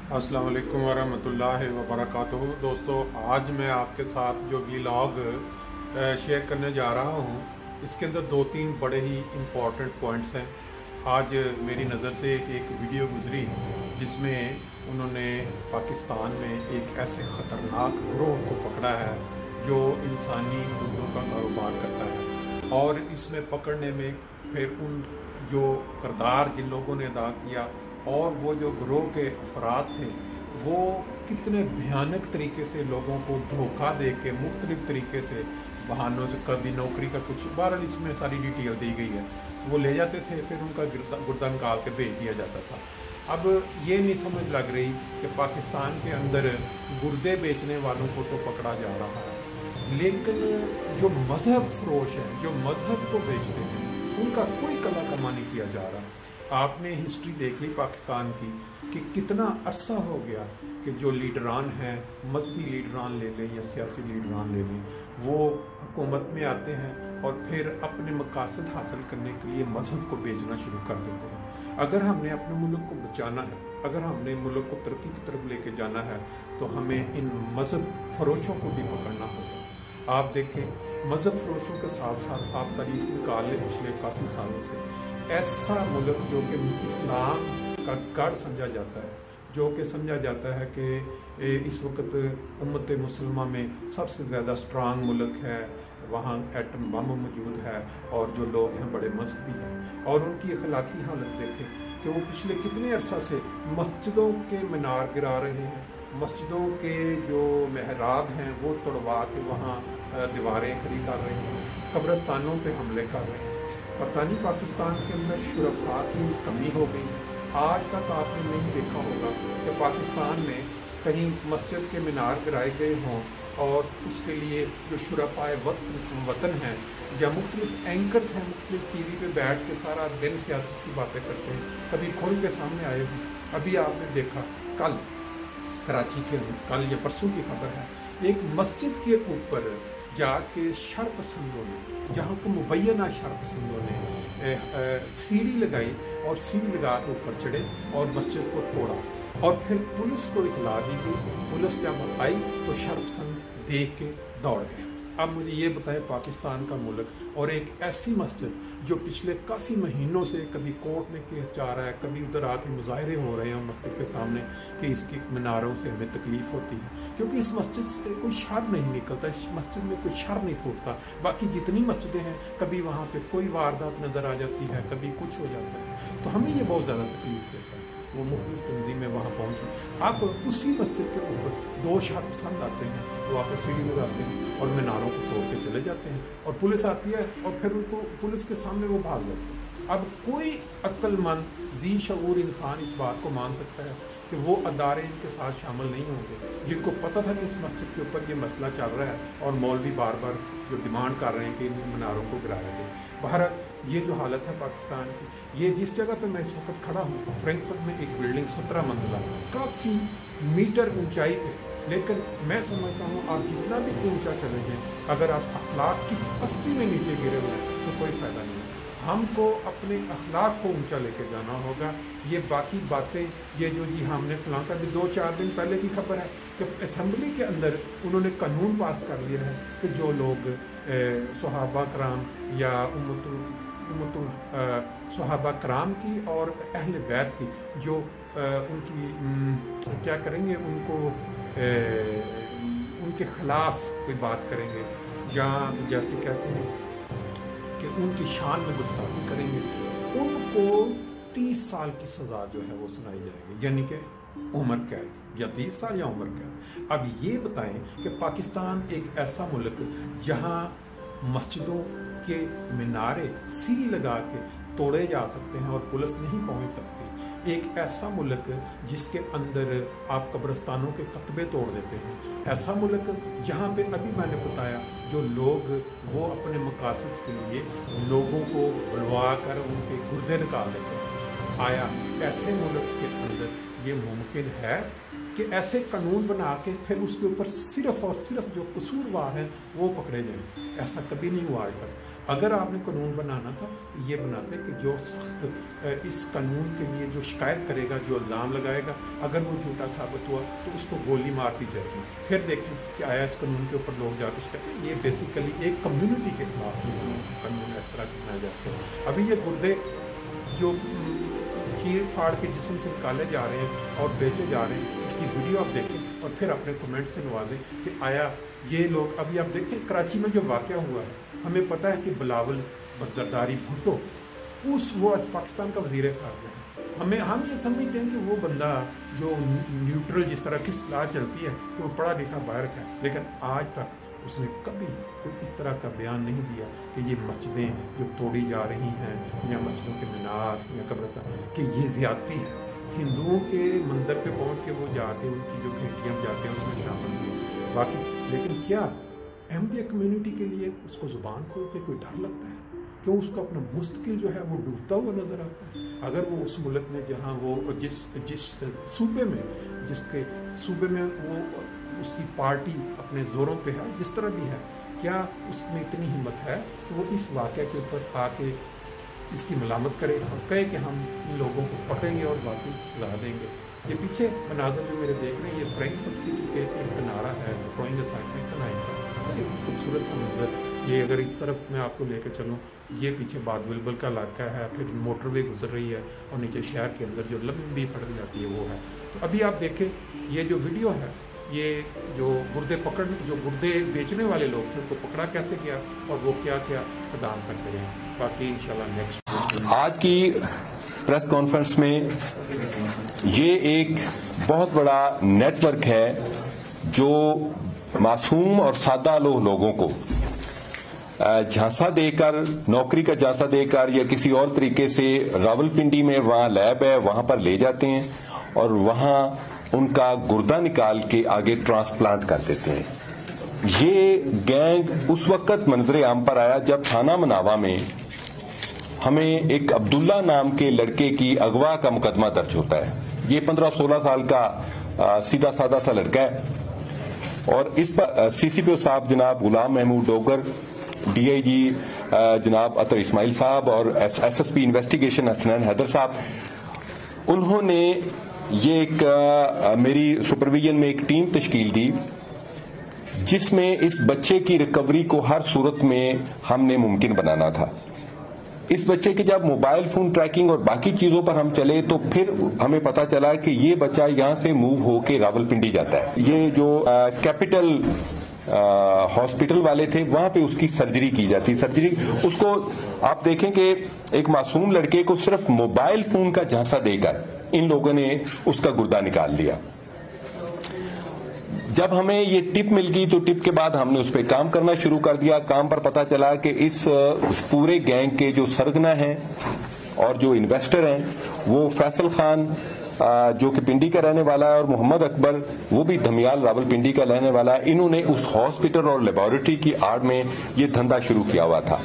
अस्सलाम वालेकुम वरहमतुल्लाहि वबरकातुहू। दोस्तों, आज मैं आपके साथ जो वीलॉग शेयर करने जा रहा हूँ, इसके अंदर दो तीन बड़े ही इम्पोर्टेंट पॉइंट्स हैं। आज मेरी नज़र से एक वीडियो गुजरी जिसमें उन्होंने पाकिस्तान में एक ऐसे ख़तरनाक गिरोह को पकड़ा है जो इंसानी गुर्दों का कारोबार करता है, और इसमें पकड़ने में फिर उन जो किरदार जिन लोगों ने अदा किया और वो जो गिरोह के अफराद थे वो कितने भयानक तरीके से लोगों को धोखा दे के मुख्तलिफ तरीके से बहानों से, कभी नौकरी का कुछ, बहरहाल इसमें सारी डिटेल दी गई है। वो ले जाते थे, फिर उनका गुर्दा निकाल के भेज दिया जाता था। अब ये नहीं समझ लग रही कि पाकिस्तान के अंदर गुर्दे बेचने वालों को तो पकड़ा जा रहा है, लेकिन जो मजहब फरोश है, जो मजहब को बेचते हैं, उनका कोई कला कमा नहीं किया जा रहा। आपने हिस्ट्री देख ली पाकिस्तान की कि कितना अरसा हो गया कि जो लीडरान हैं, मजहबी लीडरान ले लें या सियासी लीडरान ले लें, वो हुकूमत में आते हैं और फिर अपने मकासद हासिल करने के लिए मजहब को बेचना शुरू कर देते हैं। अगर हमने अपने मुल्क को बचाना है, अगर हमने मुल्क को तरक्की की तरफ लेके जाना है, तो हमें इन मजहब फरोशों को भी पकड़ना होगा। आप देखें, मजहब फरोशों के साथ साथ आप तारीफ निकाल लें पिछले काफ़ी सालों से, ऐसा मुल्क जो कि इस्लाम का गढ़ समझा जाता है, जो कि समझा जाता है कि इस वक्त उम्मत मुसलमा में सबसे ज़्यादा स्ट्रांग मुल्क है, वहाँ एटम बम मौजूद है और जो लोग हैं बड़े मजहबी हैं, और उनकी अखलाकी हालत देखें कि वो पिछले कितने अरसा से मस्जिदों के मीनार गिरा रहे हैं, मस्जिदों के जो महराब हैं वो तोड़वा के वहाँ दीवारें खड़ी कर रहे हैं, कब्रस्तानों पे हमले कर रहे हैं। पता नहीं पाकिस्तान के अंदर शुरफा की कमी हो गई। आज तक आपने नहीं देखा होगा कि पाकिस्तान में कहीं मस्जिद के मीनार गिराए गए हों और उसके लिए जो शुरफाए वतन हैं या मुख्तलिफ एंकर्स हैं, मुख्तलिफ टीवी पे बैठ के सारा दिन सियासत की बातें करते हैं, कभी खुल के सामने आए हों। अभी आपने देखा कल कराची के, कल या परसों की खबर है, एक मस्जिद के ऊपर जाके शरपसंदों ने, जहाँ को मुबैना शरपसंदों ने सीढ़ी लगाई और सीढ़ी लगा के ऊपर चढ़े और मस्जिद को तोड़ा, और फिर पुलिस को इतला दी गई। पुलिस जब आई तो शरपसंद देख के दौड़ गए। अब मुझे ये बताएं, पाकिस्तान का मुल्क और एक ऐसी मस्जिद जो पिछले काफ़ी महीनों से कभी कोर्ट में केस जा रहा है, कभी उधर आके मुजाहरे हो रहे हैं मस्जिद के सामने कि इसकी मीनारों से हमें तकलीफ होती है, क्योंकि इस मस्जिद से कोई शर नहीं निकलता, इस मस्जिद में कोई शर नहीं फूटता। बाकी जितनी मस्जिदें हैं, कभी वहाँ पे कोई वारदात नज़र आ जाती है, कभी कुछ हो जाता है, तो हमें ये बहुत ज़्यादा तकलीफ देता है। वो मुख्तलिफ तंजीमें वहाँ पहुँची, आप उसी मस्जिद के ऊपर दो शरपसंद आते हैं, वो आकर सीढ़ी लगाते हैं और मीनारों को तोड़ के चले जाते हैं, और पुलिस आती है और फिर उनको पुलिस के सामने वो भाग जाते हैं। अब कोई अक्लमंद जी शऊर इंसान इस बात को मान सकता है कि वो अदारे इनके साथ शामिल नहीं होंगे, जिनको पता था कि इस मस्जिद के ऊपर ये मसला चल रहा है और मौलवी बार बार जो डिमांड कर रहे हैं कि इन मीनारों को गिराया जाए। बाहर ये जो हालत है पाकिस्तान की, ये जिस जगह पे मैं इस वक्त खड़ा हूँ, फ्रैंकफर्ट में एक बिल्डिंग 17 मंजिला, काफ़ी मीटर ऊंचाई पे, लेकिन मैं समझता हूँ आप जितना भी ऊंचा चले जाएं, अगर आप अखलाक की पस्ती में नीचे गिरे हुए हैं तो कोई फ़ायदा नहीं है। हमको अपने अखलाक को ऊंचा लेके जाना होगा। ये बाकी बातें, ये जो जी हमने फलां का भी 2-4 दिन पहले की खबर है कि असम्बली के अंदर उन्होंने कानून पास कर लिया है कि जो लोग सहाबा कराम या सहाबा कराम की और अहले बैत की जो उनकी क्या करेंगे, उनको उनके खिलाफ कोई बात करेंगे या जैसे कहते हैं कि उनकी शान में गुस्ताखी करेंगे, उनको 30 साल की सज़ा जो है वो सुनाई जाएगी, यानी कि उम्र कैद, या 30 साल या उम्र कैद। अब ये बताएं कि पाकिस्तान एक ऐसा मुल्क जहां मस्जिदों के मीनारे सीढ़ी लगा के तोड़े जा सकते हैं और पुलिस नहीं पहुंच सकती, एक ऐसा मुल्क जिसके अंदर आप कब्रस्तानों के कतबे तोड़ देते हैं, ऐसा मुल्क जहाँ पे अभी मैंने बताया जो लोग वो अपने मकासद के लिए लोगों को बुलवा कर उनके गुर्दे निकाल देते हैं, आया ऐसे मुल्क के अंदर ये मुमकिन है कि ऐसे कानून बना के फिर उसके ऊपर सिर्फ और सिर्फ जो कसूरवार हैं वो पकड़े जाएं? ऐसा कभी नहीं हुआ आज तक। अगर आपने कानून बनाना था ये बनाते कि जो सख्त इस कानून के लिए जो शिकायत करेगा, जो इल्ज़ाम लगाएगा, अगर वो झूठा साबित हुआ तो उसको गोली मार दी जाएगी। फिर देखें कि आया इस कानून के ऊपर लोग जाकर शिकायत, ये बेसिकली एक कम्युनिटी के खिलाफ कानून इस तरह के बनाए जाते हैं। अभी ये गुर्दे जो चीर फाड़ के जिस्म से निकाले जा रहे हैं और बेचे जा रहे हैं, इसकी वीडियो आप देखें और फिर अपने कमेंट से नवाजें कि आया ये लोग। अभी आप देखें कराची में जो वाक़या हुआ है, हमें पता है कि बिलावल जरदारी भुट्टो वो पाकिस्तान का वज़ीर ख़ारजा है। हम ये समझते हैं कि वो बंदा जो न्यूट्रल जिस तरह की सलाह चलती है कि वो पढ़ा लिखा बाहर का है, लेकिन आज तक उसने कभी कोई इस तरह का बयान नहीं दिया कि ये मस्जिदें जो तोड़ी जा रही हैं या मस्जिदों के मीनार या कब्रिस्तान कि ये ज़्यादती है। हिंदुओं के मंदिर पे पहुंच के वो जाके उनकी जो भेंटियाँ जाते हैं उसमें शामिल हुए बाकी, लेकिन क्या अहमदिया कम्युनिटी के लिए उसको ज़ुबान खोलते कोई डर लगता है? क्यों उसको अपना मुस्तकिल जो है वो डूबता हुआ नज़र आता है? अगर वो उस मुल्क में जहाँ वो जिस सूबे में जिसके सूबे में वो उसकी पार्टी अपने ज़ोरों पे है, जिस तरह भी है, क्या उसमें इतनी हिम्मत है कि वो इस वाक़े के ऊपर आके इसकी मलामत करे और कहे कि हम इन लोगों को पकड़ेंगे और बाकी सजा देंगे? ये पीछे मनाज़र जो मेरे देख रहे हैं, ये फ्रैंकफर्ट सिटी के एक किनारा है ड्राइंग खूबसूरत सा मंजर। ये अगर इस तरफ मैं आपको लेकर चलूँ, ये पीछे बादविलबल का इलाका है, फिर मोटरवे गुजर रही है और नीचे शहर के अंदर जो लंबी सड़क जाती है वो है। तो अभी आप देखें ये जो वीडियो है, ये जो गुर्दे बेचने वाले लोग थे उनको पकड़ा कैसे गया और वो क्या क्या इक़दाम करते रहे। बाकी इंशाल्लाह नेक्स्ट आज की प्रेस कॉन्फ्रेंस में ये एक बहुत बड़ा नेटवर्क है जो मासूम और सादा लोगों को झांसा देकर, नौकरी का झांसा देकर या किसी और तरीके से रावलपिंडी में वहां लैब है वहां पर ले जाते हैं और वहां उनका गुर्दा निकाल के आगे ट्रांसप्लांट कर देते हैं। ये गैंग उस वक्त मंजरे आम पर आया जब थाना मनावा में हमें एक अब्दुल्ला नाम के लड़के की अगवा का मुकदमा दर्ज होता है। ये 15-16 साल का सीधा सादा सा लड़का है और इस पर सीसीपीओ साहब जनाब गुलाम महमूद डोगर, डीआईजी जनाब अतर इस्माइल साहब और एसएसपी इन्वेस्टिगेशन हसनैन हैदर साहब, उन्होंने ये एक मेरी सुपरविजन में एक टीम तश्कील दी जिसमें इस बच्चे की रिकवरी को हर सूरत में हमने मुमकिन बनाना था। इस बच्चे के जब मोबाइल फोन ट्रैकिंग और बाकी चीजों पर हम चले तो फिर हमें पता चला कि ये बच्चा यहाँ से मूव होके रावलपिंडी जाता है। ये जो कैपिटल हॉस्पिटल वाले थे वहां पे उसकी सर्जरी की जाती। सर्जरी उसको आप देखें कि एक मासूम लड़के को सिर्फ मोबाइल फोन का झांसा देकर इन लोगों ने उसका गुर्दा निकाल दिया। जब हमें ये टिप मिल गई तो टिप के बाद हमने उस पर काम करना शुरू कर दिया। काम पर पता चला कि इस पूरे गैंग के जो सरगना हैं और जो इन्वेस्टर हैं वो फैसल खान जो कि पिंडी का रहने वाला है और मोहम्मद अकबर वो भी धमियाल रावलपिंडी का रहने वाला है। इन्होंने उस हॉस्पिटल और लेबोरेटरी की आड़ में ये धंधा शुरू किया हुआ था।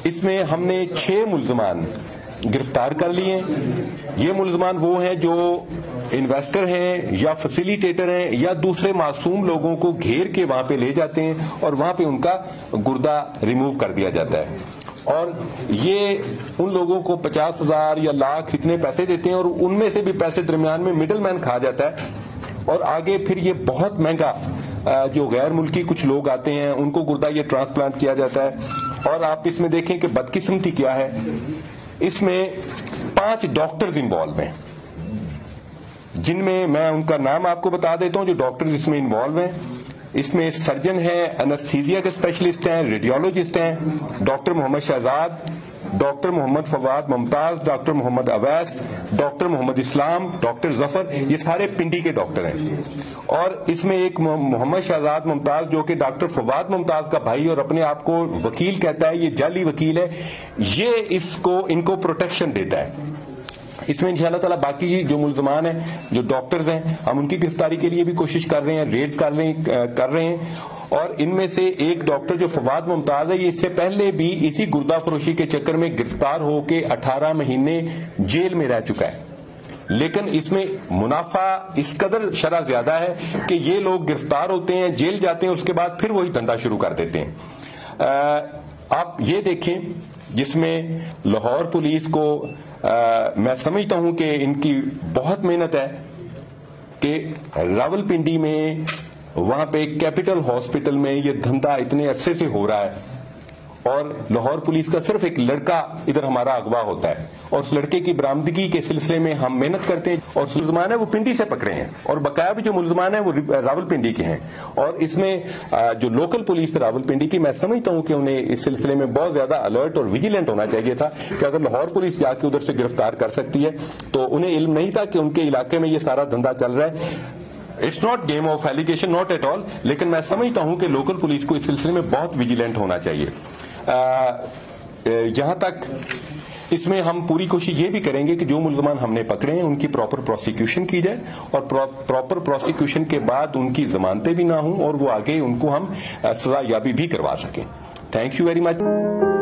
इसमें हमने 6 मुल्जमान गिरफ्तार कर लिए। ये मुल्जमान वो हैं जो इन्वेस्टर हैं या फैसिलिटेटर हैं या दूसरे मासूम लोगों को घेर के वहां पे ले जाते हैं और वहां पे उनका गुर्दा रिमूव कर दिया जाता है। और ये उन लोगों को 50,000 या लाख इतने पैसे देते हैं और उनमें से भी पैसे दरमियान में मिडलमैन खा जाता है और आगे फिर ये बहुत महंगा जो गैर मुल्की कुछ लोग आते हैं उनको गुर्दा ये ट्रांसप्लांट किया जाता है। और आप इसमें देखें कि बदकिस्मती क्या है, इसमें 5 डॉक्टर्स इन्वॉल्व हैं जिनमें मैं उनका नाम आपको बता देता हूं जो डॉक्टर्स इसमें इन्वॉल्व हैं। इसमें सर्जन है, एनेस्थीसिया के स्पेशलिस्ट हैं, रेडियोलॉजिस्ट हैं, doctor Mohammad Shahzad, doctor Mohammad Fawad Mumtaz, doctor Mohammad Awais, doctor Mohammad Islam, doctor Zafar, ये सारे पिंडी के डॉक्टर हैं। और इसमें एक मोहम्मद शहजाद मुमताज जो कि डॉक्टर फवाद मुमताज का भाई और अपने आप को वकील कहता है, ये जाली वकील है, ये इनको प्रोटेक्शन देता है। इसमें इंशाअल्लाह ताला बाकी जो मुल्जमान हैं, जो डॉक्टर्स हैं, हम उनकी गिरफ्तारी के लिए भी कोशिश कर रहे हैं, रेड्स कर रहे हैं। और इनमें से एक डॉक्टर जो फवाद मुमताज है, ये इससे पहले भी इसी गुर्दा फरोशी के चक्कर में गिरफ्तार होकर 18 महीने जेल में रह चुका है। لیکن اس میں منافع اس قدر شرح زیادہ ہے کہ یہ لوگ گرفتار ہوتے ہیں، جیل جاتے ہیں، اس کے بعد پھر وہی دھندا شروع کر دیتے ہیں۔ آپ یہ دیکھیں جس میں لاہور پولیس کو میں سمجھتا ہوں کہ ان کی بہت محنت ہے کہ راولپنڈی میں وہاں پہ کیپٹل ہاسپٹل میں یہ دھندا اتنے عرصے سے ہو رہا ہے، اور لاہور پولیس کا صرف ایک لڑکا ادھر ہمارا اغوا ہوتا ہے، اور اس لڑکے کی برآمدگی کے سلسلے میں ہم محنت کرتے ہیں، اور ملزمان ہیں وہ پنڈی سے پکڑے ہیں، اور بقایا بھی جو ملزمان ہیں وہ راولپنڈی کے ہیں۔ اور اس میں جو لوکل پولیس راولپنڈی کی، میں سمجھتا ہوں کہ انہیں اس سلسلے میں بہت زیادہ الرٹ اور ویجیلنٹ ہونا چاہیے تھا کہ اگر لاہور پولیس جا کے ادھر سے گرفتار کر سکتی ہے تو انہیں علم نہیں تھا کہ ان کے علاقے میں یہ سارا دھندا چل رہا ہے۔ It's not game of allegation, not at all, لیکن میں سمجھتا ہوں کہ لوکل پولیس کو اس سلسلے میں بہت ویجیلنٹ ہونا چاہیے۔ جہاں تک اس میں ہم پوری کوشش یہ بھی کریں گے کہ جو ملزمان ہم نے پکڑے ہیں ان کی پراپر پروسیکیوشن کی جائے، اور پراپر پروسیکیوشن کے بعد ان کی ضمانتیں بھی نہ ہوں، اور وہ آگے ان کو ہم سزا یابی بھی کروا سکیں۔ Thank you very much.